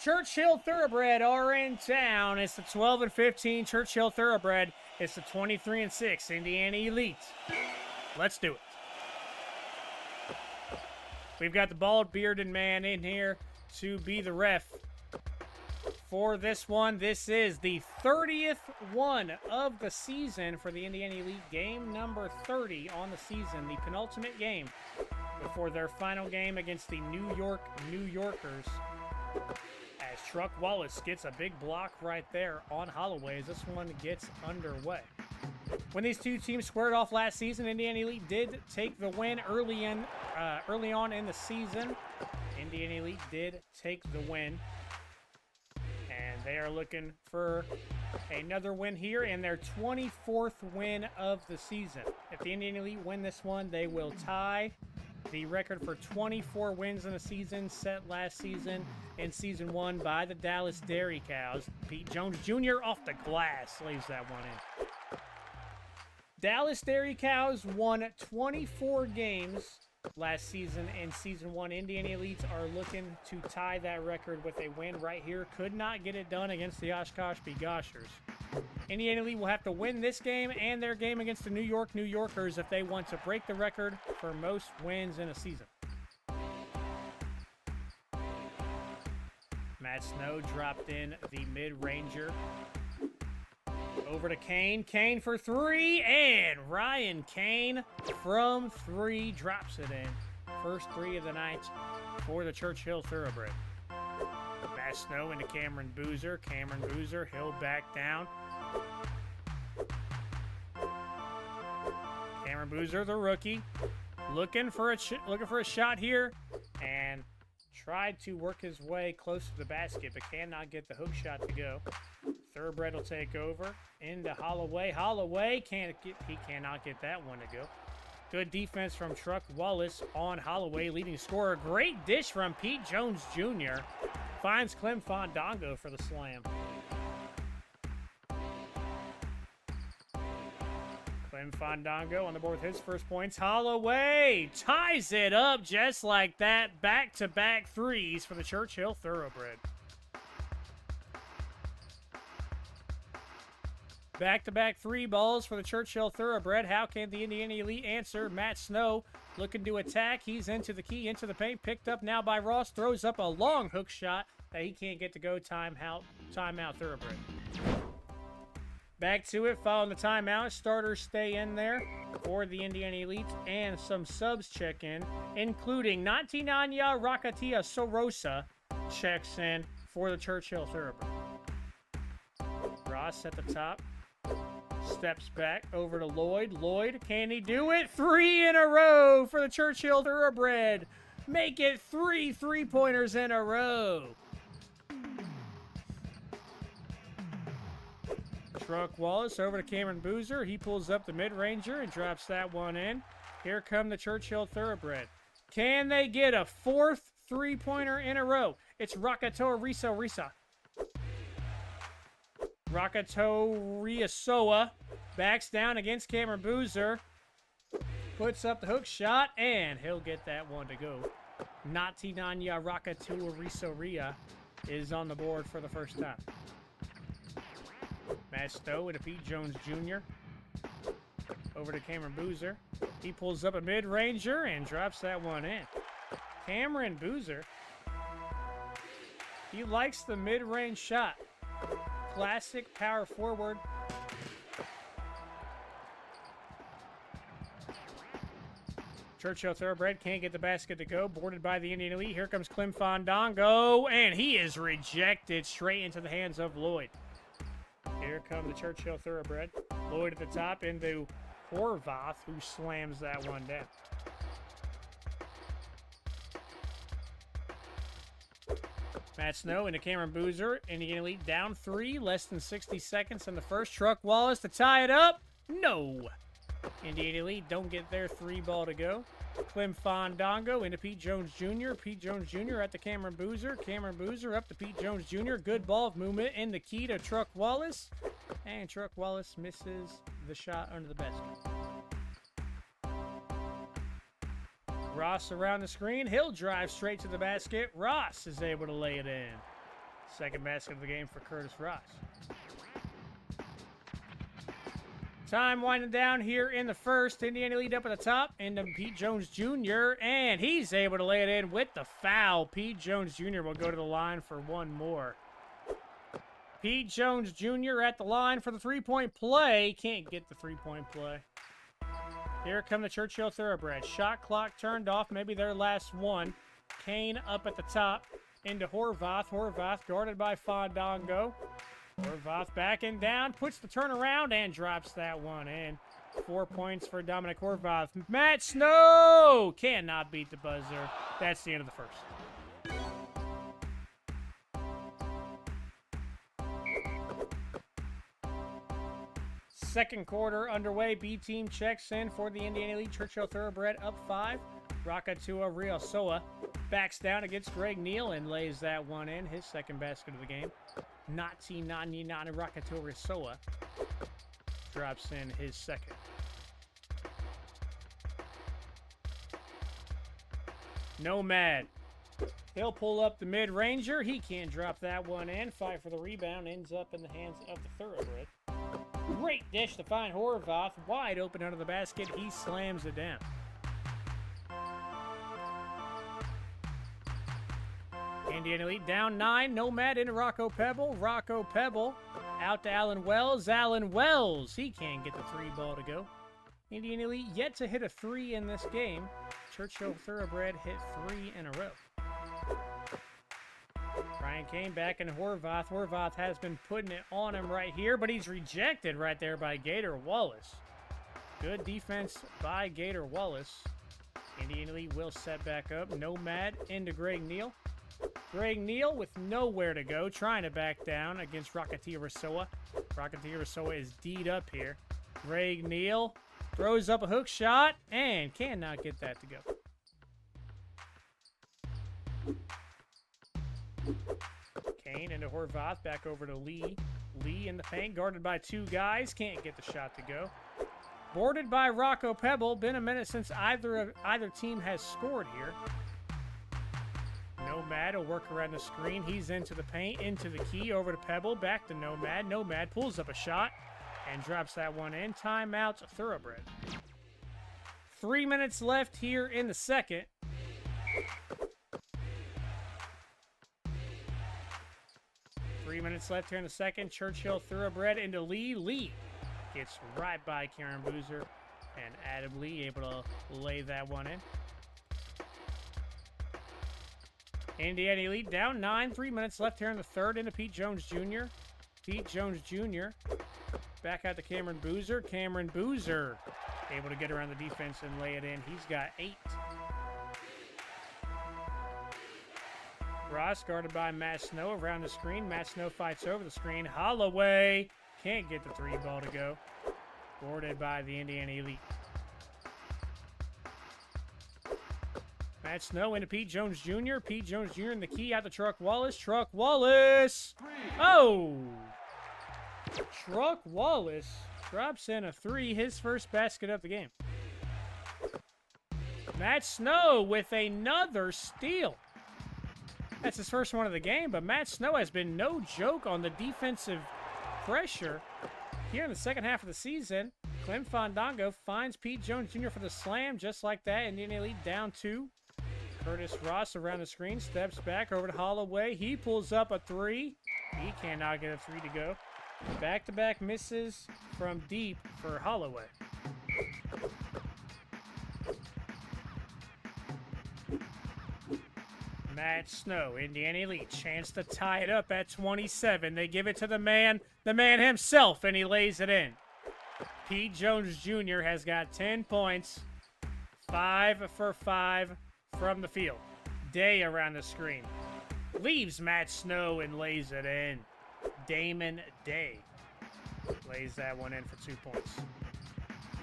Churchill Thoroughbred are in town. It's the 12 and 15 Churchill Thoroughbred. It's the 23 and 6 Indiana Elite. Let's do it. We've got the bald bearded man in here to be the ref for this one. This is the 30th one of the season for the Indiana Elite. Game number 30 on the season, the penultimate game before their final game against the New Yorkers. As Truck Wallace gets a big block right there on Holloway as this one gets underway. When these two teams squared off last season, Indiana Elite did take the win early on in the season. Indiana Elite did take the win. And they are looking for another win here and their 24th win of the season. If the Indiana Elite win this one, they will tie the record for 24 wins in a season set last season in Season 1 by the Dallas Dairy Cows. Pete Jones Jr. off the glass lays that one in. Dallas Dairy Cows won 24 games last season in Season 1. Indiana Elites are looking to tie that record with a win right here. Could not get it done against the Oshkosh Begoshers. Indiana Elite will have to win this game and their game against the New Yorkers if they want to break the record for most wins in a season. Matt Snow dropped in the mid-ranger. Over to Kane. Kane for three, and Ryan Kane from three drops it in. First three of the night for the Churchill Thoroughbred. Matt Snow into Cameron Boozer. Cameron Boozer, he'll back down. Cameron Boozer, the rookie, looking for a shot here, and tried to work his way close to the basket, but cannot get the hook shot to go. Thoroughbred will take over into Holloway. Holloway he cannot get that one to go. Good defense from Truck Wallace on Holloway, leading scorer. Great dish from Pete Jones Jr. Finds Clem Fandango for the slam. Clem Fandango on the board with his first points. Holloway ties it up just like that. Back-to-back threes for the Churchill Thoroughbred. Back-to-back three balls for the Churchill Thoroughbred. How can the Indiana Elite answer? Matt Snow looking to attack. He's into the key, into the paint. Picked up now by Ross. Throws up a long hook shot that he can't get to go. Timeout Thoroughbred. Back to it, following the timeout. Starters stay in there for the Indiana Elite, and some subs check in, including Nantinanya Rakatia Sorosa checks in for the Churchill Thoroughbred. Ross at the top. Steps back over to Lloyd. Lloyd, can he do it? 3 in a row for the Churchill Thoroughbred. Make it 3 3-pointers in a row. Truck Wallace over to Cameron Boozer. He pulls up the mid-ranger and drops that one in. Here come the Churchill Thoroughbred. Can they get a 4th 3-pointer in a row? It's Rakato Risa. Rakato Riasoa backs down against Cameron Boozer. Puts up the hook shot, and he'll get that one to go. Natinanya Rakato Risoria is on the board for the first time. Matt Stowe into Pete Jones Jr. Over to Cameron Boozer. He pulls up a mid-ranger and drops that one in. Cameron Boozer, he likes the mid-range shot. Classic power forward. Churchill Thoroughbred can't get the basket to go. Boarded by the Indiana Elite. Here comes Clem Fandango, and he is rejected straight into the hands of Lloyd. Here come the Churchill Thoroughbred. Lloyd at the top into Horvath, who slams that one down. Matt Snow into Cameron Boozer. Indiana Elite down 3. Less than 60 seconds in the first. Truck Wallace to tie it up. No. Indiana Elite don't get their 3-ball to go. Clem Fandango into Pete Jones Jr. Pete Jones Jr. at the Cameron Boozer. Cameron Boozer up to Pete Jones Jr. Good ball movement in the key to Truck Wallace. And Truck Wallace misses the shot under the basket. Ross around the screen. He'll drive straight to the basket. Ross is able to lay it in. Second basket of the game for Curtis Ross. Time winding down here in the first. Indiana lead up at the top into Pete Jones Jr. And he's able to lay it in with the foul. Pete Jones Jr. will go to the line for one more. Pete Jones Jr. at the line for the three-point play. Can't get the three-point play. Here come the Churchill Thoroughbred. Shot clock turned off. Maybe their last one. Kane up at the top into Horvath. Horvath guarded by Fandango. Horvath backing down, puts the turnaround, and drops that one in. 4 points for Dominic Horvath. Matt Snow cannot beat the buzzer. That's the end of the first. Second quarter underway. B team checks in for the Indiana League. Churchill Thoroughbred up 5. Rakatua Riosoa backs down against Greg Neal and lays that one in. His second basket of the game. Nani Rakatua Riosoa drops in his second. Nomad. He'll pull up the mid-ranger. He can't drop that one in. Fight for the rebound. Ends up in the hands of the Thoroughbred. Great dish to find Horvath. Wide open under the basket. He slams it down. Indiana lead down 9. Nomad into Rocco Pebble. Rocco Pebble out to Allen Wells. Allen Wells. He can't get the 3 ball to go. Indiana lead yet to hit a 3 in this game. Churchill Thoroughbred hit 3 in a row. Brian Kane back into Horvath. Horvath has been putting it on him right here, but he's rejected right there by Gator Wallace. Good defense by Gator Wallace. Indiana lead will set back up. Nomad into Greg Neal. Greg Neal with nowhere to go, trying to back down against Rakatia Riosoa. Rakatia Riosoa is D'd up here. Greg Neal throws up a hook shot and cannot get that to go. Kane into Horvath, back over to Lee. Lee in the paint, guarded by 2 guys, can't get the shot to go. Boarded by Rocco Pebble. Been a minute since either team has scored here. Nomad will work around the screen. He's into the paint, into the key, over to Pebble, back to Nomad. Nomad pulls up a shot and drops that one in. Timeout, Thoroughbred. 3 minutes left here in the second. Churchill Thoroughbred into Lee. Lee gets right by Karen Boozer, and Adam Lee able to lay that one in. Indiana lead down 9. 3 minutes left here in the third into Pete Jones Jr. Pete Jones Jr. back out to Cameron Boozer. Cameron Boozer able to get around the defense and lay it in. He's got 8. Ross guarded by Matt Snow around the screen. Matt Snow fights over the screen. Holloway can't get the 3 ball to go. Boarded by the Indiana Elite. Matt Snow into Pete Jones Jr. Pete Jones Jr. in the key out to Truck Wallace. Truck Wallace. Oh! Truck Wallace drops in a 3. His first basket of the game. Matt Snow with another steal. That's his first one of the game, but Matt Snow has been no joke on the defensive pressure here in the second half of the season. Clem Fandango finds Pete Jones Jr. for the slam, just like that. Indiana lead down 2. Curtis Ross around the screen, steps back over to Holloway. He pulls up a 3. He cannot get a 3 to go. Back-to-back misses from deep for Holloway. Matt Snow, Indiana Elite, chance to tie it up at 27. They give it to the man himself, and he lays it in. Pete Jones Jr. has got 10 points, 5 for 5 from the field. Day around the screen. Leaves Matt Snow and lays it in. Damon Day lays that one in for 2 points.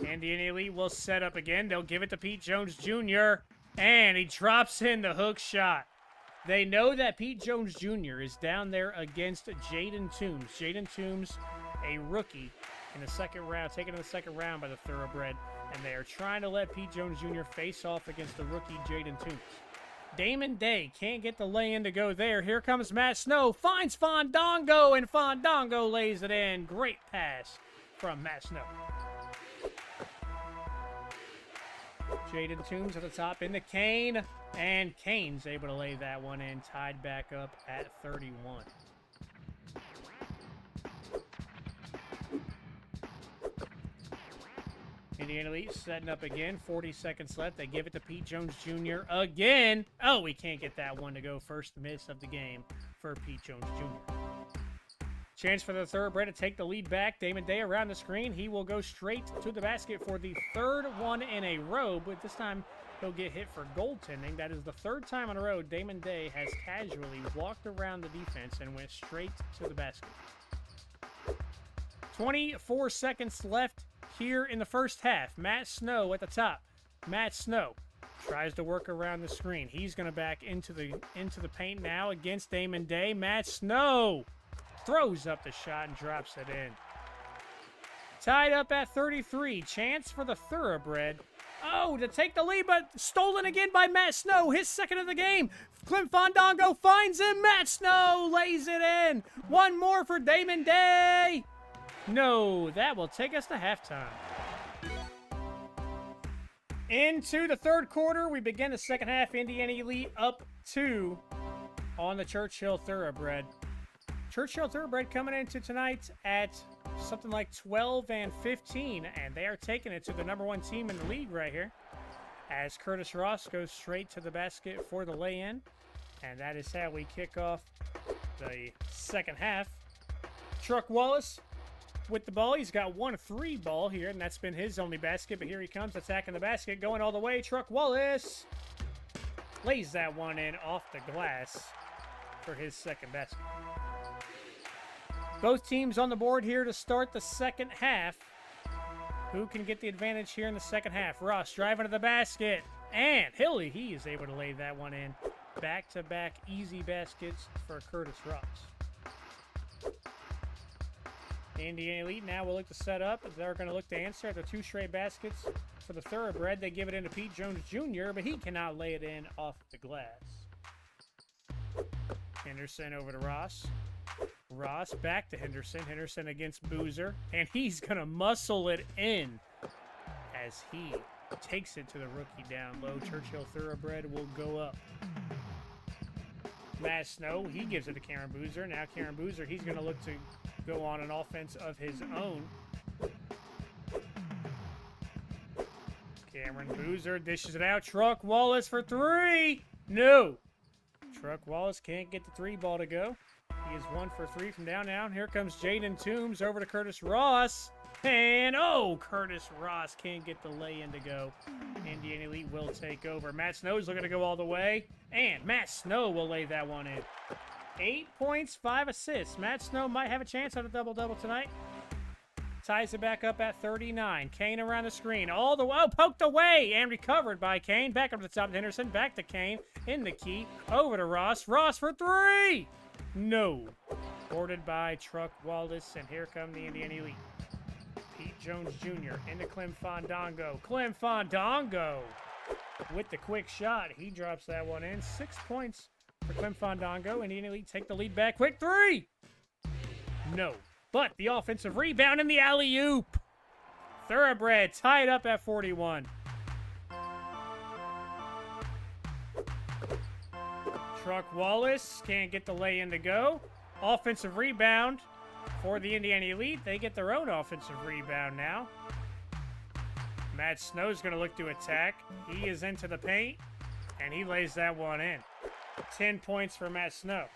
Indiana Elite will set up again. They'll give it to Pete Jones Jr., and he drops in the hook shot. They know that Pete Jones Jr. is down there against Jaden Toombs. Jaden Toombs, a rookie in the second round, taken in the second round by the Thoroughbred, and they are trying to let Pete Jones Jr. face off against the rookie Jaden Toombs. Damon Day can't get the lay-in to go there. Here comes Matt Snow. Finds Fandango, and Fandango lays it in. Great pass from Matt Snow. Jaden Toombs at the top into Kane. And Kane's able to lay that one in. Tied back up at 31. Indiana Elite setting up again. 40 seconds left. They give it to Pete Jones Jr. again. Oh, we can't get that one to go. First miss of the game for Pete Jones Jr. Chance for the Thoroughbred to take the lead back. Damon Day around the screen. He will go straight to the basket for the third one in a row, but this time he'll get hit for goaltending. That is the third time in a row Damon Day has casually walked around the defense and went straight to the basket. 24 seconds left here in the first half. Matt Snow at the top. Matt Snow tries to work around the screen. He's going to back into the paint now against Damon Day. Matt Snow throws up the shot and drops it in. Tied up at 33. Chance for the Thoroughbred. Oh, to take the lead, but stolen again by Matt Snow. His second of the game. Clint Fandango finds him. Matt Snow lays it in. One more for Damon Day. No, that will take us to halftime. Into the third quarter, we begin the second half. Indiana Elite up 2 on the Churchill Thoroughbred. Churchill Thoroughbred coming into tonight at something like 12-15, and they are taking it to the #1 team in the league right here, as Curtis Ross goes straight to the basket for the lay-in, and that is how we kick off the second half. Truck Wallace with the ball. He's got 1-3 ball here, and that's been his only basket, but here he comes attacking the basket, going all the way. Truck Wallace lays that one in off the glass for his second basket. Both teams on the board here to start the second half. Who can get the advantage here in the second half? Ross driving to the basket, and he is able to lay that one in. Back-to-back easy baskets for Curtis Ross. Indiana Elite now will look to set up. They're going to look to answer after 2 straight baskets for the Thoroughbred. They give it into Pete Jones Jr., but he cannot lay it in off the glass. Henderson over to Ross. Ross back to Henderson. Henderson against Boozer, and he's going to muscle it in as he takes it to the rookie down low. Churchill Thoroughbred will go up. Matt Snow, he gives it to Cameron Boozer. Now Cameron Boozer, he's going to look to go on an offense of his own. Cameron Boozer dishes it out. Truck Wallace for 3. No. Truck Wallace can't get the 3 ball to go. He is 1 for 3 from down. Here comes Jaden Toombs over to Curtis Ross. And, Curtis Ross can't get the lay-in to go. Indiana Elite will take over. Matt Snow's looking to go all the way. And Matt Snow will lay that one in. 8 points, 5 assists. Matt Snow might have a chance at a double-double tonight. Ties it back up at 39. Kane around the screen. All the way. Poked away and recovered by Kane. Back up to the top of Henderson. Back to Kane. In the key. Over to Ross. Ross for 3. No. Boarded by Truck Wallace. And here come the Indiana Elite. Pete Jones Jr. into Clem Fandango. Clem Fandango with the quick shot. He drops that one in. 6 points for Clem Fandango. Indiana Elite take the lead back. Quick 3. No. But the offensive rebound and the alley-oop. Thoroughbred tied up at 41. Truck Wallace can't get the lay-in to go. Offensive rebound for the Indiana Elite. They get their own offensive rebound now. Matt Snow's going to look to attack. He is into the paint, and he lays that one in. 10 points for Matt Snow.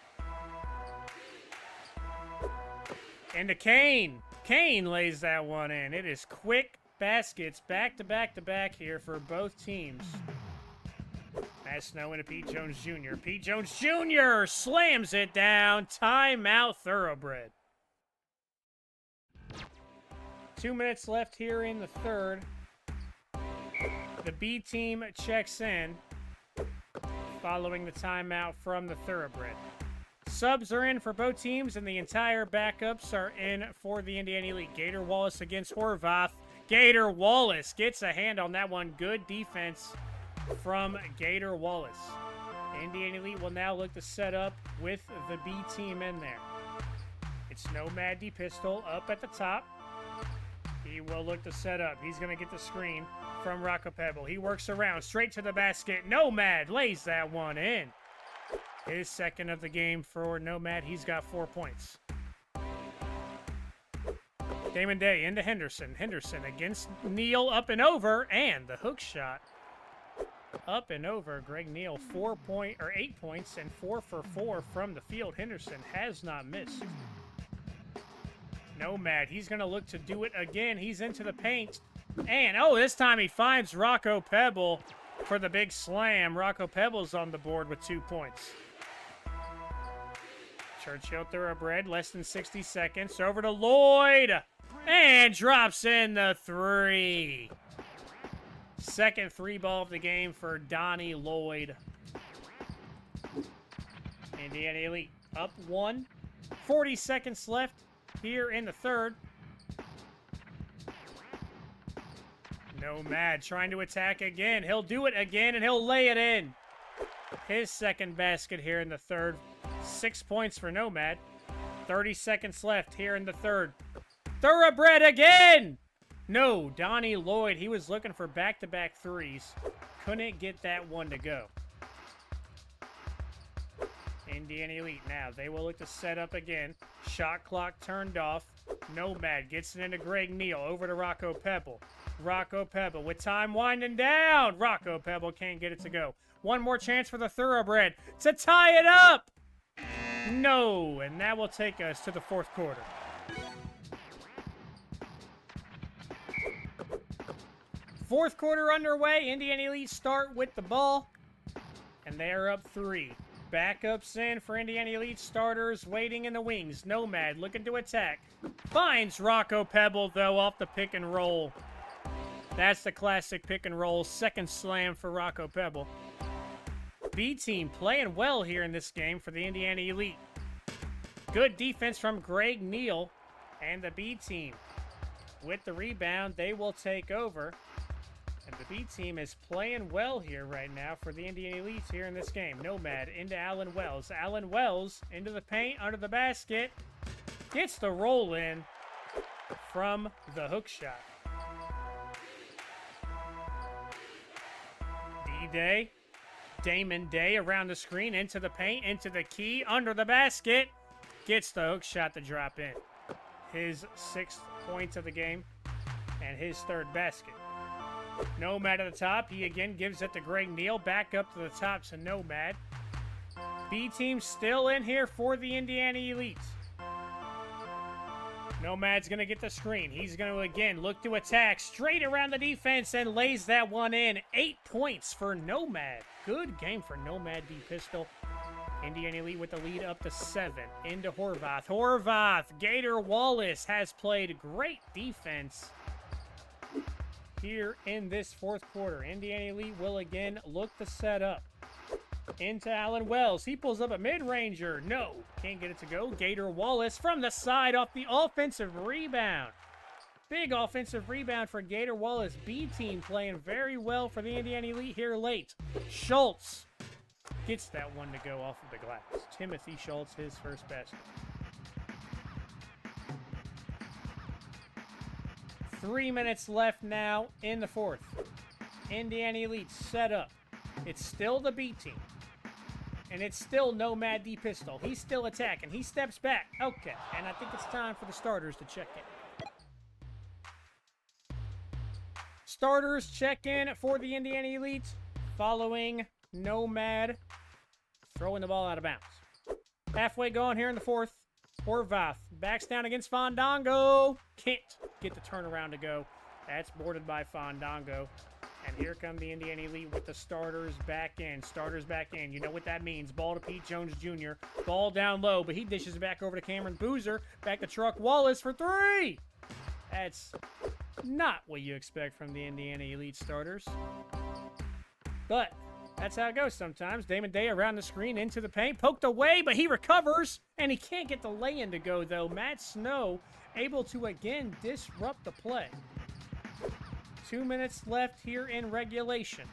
Into Kane. Kane lays that one in. It is quick baskets back to back to back here for both teams. Matt Snow into Pete Jones Jr. Pete Jones Jr. slams it down. Timeout Thoroughbred. 2 minutes left here in the third. The B team checks in following the timeout from the Thoroughbred. Subs are in for both teams, and the entire backups are in for the Indiana Elite. Gator Wallace against Horvath. Gator Wallace gets a hand on that one. Good defense from Gator Wallace. Indiana Elite will now look to set up with the B team in there. It's Nomad D Pistol up at the top. He will look to set up. He's going to get the screen from Rocco Pebble. He works around straight to the basket. Nomad lays that one in. His second of the game for Nomad. He's got 4 points. Damon Day into Henderson. Henderson against Neal, up and over, and the hook shot. Up and over. Greg Neal 8 points and 4 for 4 from the field. Henderson has not missed. Nomad, he's going to look to do it again. He's into the paint. And, oh, this time he finds Rocco Pebble for the big slam. Rocco Pebble's on the board with 2 points. Churchill Thoroughbred, less than 60 seconds. Over to Lloyd. And drops in the 3. Second 3-ball of the game for Donnie Lloyd. Indiana Elite up 1. 40 seconds left here in the third. Nomad trying to attack again. He'll do it again, and he'll lay it in. His second basket here in the third. 6 points for Nomad. 30 seconds left here in the third. Thoroughbred again! No, Donnie Lloyd, he was looking for back-to-back threes. Couldn't get that one to go. Indiana Elite now. They will look to set up again. Shot clock turned off. Nomad gets it into Greg Neal. Over to Rocco Pebble. Rocco Pebble with time winding down. Rocco Pebble can't get it to go. One more chance for the Thoroughbred to tie it up. No, and that will take us to the fourth quarter. Fourth quarter underway. Indiana Elite start with the ball, and they are up 3. Backups in for Indiana Elite starters waiting in the wings. Nomad looking to attack. Finds Rocco Pebble, though, off the pick and roll. That's the classic pick and roll. Second slam for Rocco Pebble. B team playing well here in this game for the Indiana Elite. Good defense from Greg Neal and the B team. With the rebound, they will take over. And the B team is playing well here right now for the Indiana Elites here in this game. Nomad into Allen Wells. Allen Wells into the paint, under the basket. Gets the roll in from the hook shot. D-Day. Damon Day around the screen, into the paint, into the key, under the basket. Gets the hook shot to drop in. His 6th points of the game and his 3rd basket. Nomad at the top. He again gives it to Greg Neal. Back up to the top to Nomad. B team still in here for the Indiana Elites. Nomad's going to get the screen. He's going to again look to attack straight around the defense and lays that one in. 8 points for Nomad. Good game for Nomad D Pistol. Indiana Elite with the lead up to 7. Into Horvath. Horvath. Gator Wallace has played great defense here in this fourth quarter. Indiana Elite will again look to set up. Into Allen Wells. He pulls up a mid-ranger. No, can't get it to go. Gator Wallace from the side off the offensive rebound. Big offensive rebound for Gator Wallace. B team playing very well for the Indiana Elite here late. Schultz gets that one to go off of the glass. Timothy Schultz, his first basket. 3 minutes left now in the fourth. Indiana Elite set up. It's still the B team. And it's still Nomad D Pistol. He's still attacking. He steps back. Okay. And I think it's time for the starters to check in. Starters check in for the Indiana Elite following Nomad throwing the ball out of bounds. Halfway gone here in the fourth. Horvath backs down against Fandango. Can't get the turnaround to go. That's boarded by Fandango. And here come the Indiana Elite with the starters back in. Starters back in. You know what that means. Ball to Pete Jones Jr. Ball down low, but he dishes it back over to Cameron Boozer. Back to Truck Wallace for 3. That's not what you expect from the Indiana Elite starters. But that's how it goes sometimes. Damon Day around the screen, into the paint. Poked away, but he recovers. And he can't get the lay-in to go, though. Matt Snow able to, again, disrupt the play. 2 minutes left here in regulation.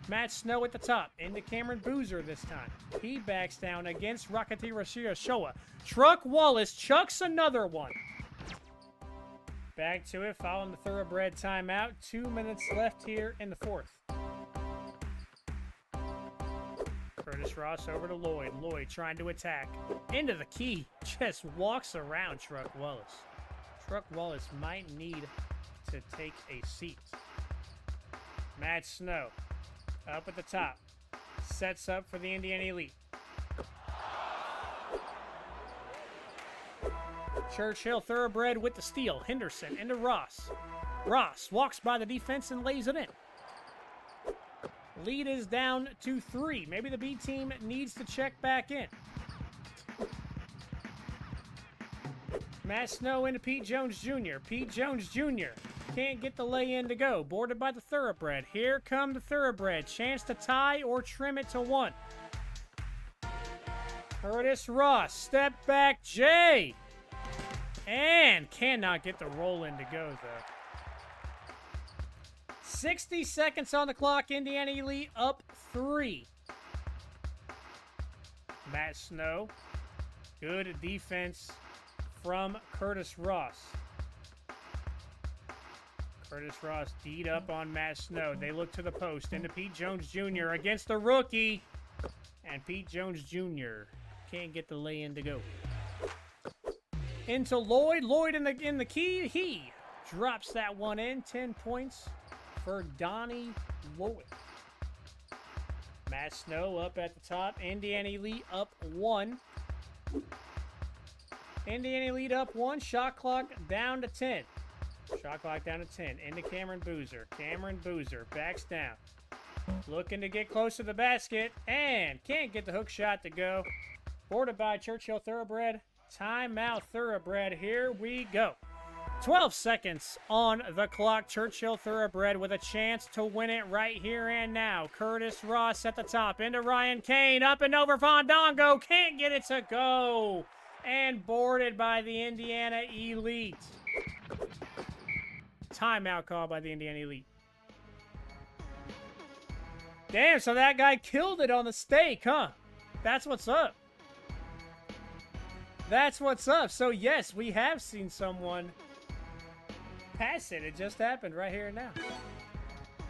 Matt Snow at the top. Into Cameron Boozer this time. He backs down against Rakati Rashia Showa. Truck Wallace chucks another one. Back to it, following the Thoroughbred timeout. 2 minutes left here in the fourth. Curtis Ross over to Lloyd. Lloyd trying to attack. Into the key. Just walks around Truck Wallace. Truck Wallace might need to take a seat. Matt Snow up at the top. Sets up for the Indiana Elite. Churchill, Thoroughbred with the steal. Henderson into Ross. Ross walks by the defense and lays it in. Lead is down to 3. Maybe the B team needs to check back in. Matt Snow into Pete Jones Jr. Pete Jones Jr. can't get the lay-in to go. Boarded by the Thoroughbred. Here come the Thoroughbred. Chance to tie or trim it to 1. Curtis Ross. Step back Jay. And cannot get the roll in to go, though. 60 seconds on the clock. Indiana Elite up 3. Matt Snow. Good defense from Curtis Ross. Curtis Ross D'd up on Matt Snow. They look to the post. Into Pete Jones Jr. against the rookie. And Pete Jones Jr. can't get the lay-in to go. Into Lloyd. Lloyd in the key. He drops that one in. 10 points for Donnie Lloyd. Matt Snow up at the top. Indiana Elite up 1. Indiana Elite up 1. Shot clock down to 10. Shot clock down to 10. Into Cameron Boozer. Cameron Boozer backs down. Looking to get close to the basket. And can't get the hook shot to go. Boarded by Churchill Thoroughbred. Timeout Thoroughbred. Here we go. 12 seconds on the clock. Churchill Thoroughbred with a chance to win it right here and now. Curtis Ross at the top. Into Ryan Kane. Up and over Fondongo. Can't get it to go. And boarded by the Indiana Elite. Timeout call by the Indiana Elite. Damn, so that guy killed it on the stake, huh? That's what's up. That's what's up. So, yes, we have seen someone pass it. It just happened right here and now.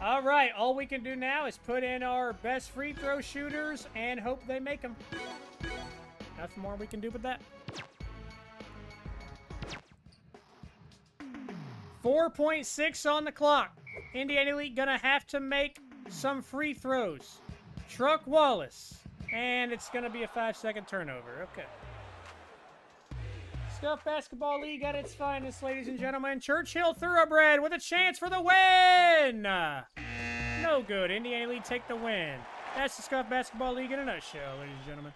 All right, all we can do now is put in our best free throw shooters and hope they make them. Nothing more we can do with that. 4.6 on the clock. Indiana Elite gonna have to make some free throws. Truck Wallace. And it's gonna be a 5-second turnover. Okay. Scuffed Basketball League at its finest, ladies and gentlemen. Churchill Thoroughbred with a chance for the win. No good. Indiana Elite take the win. That's the Scuffed Basketball League in a nutshell, ladies and gentlemen.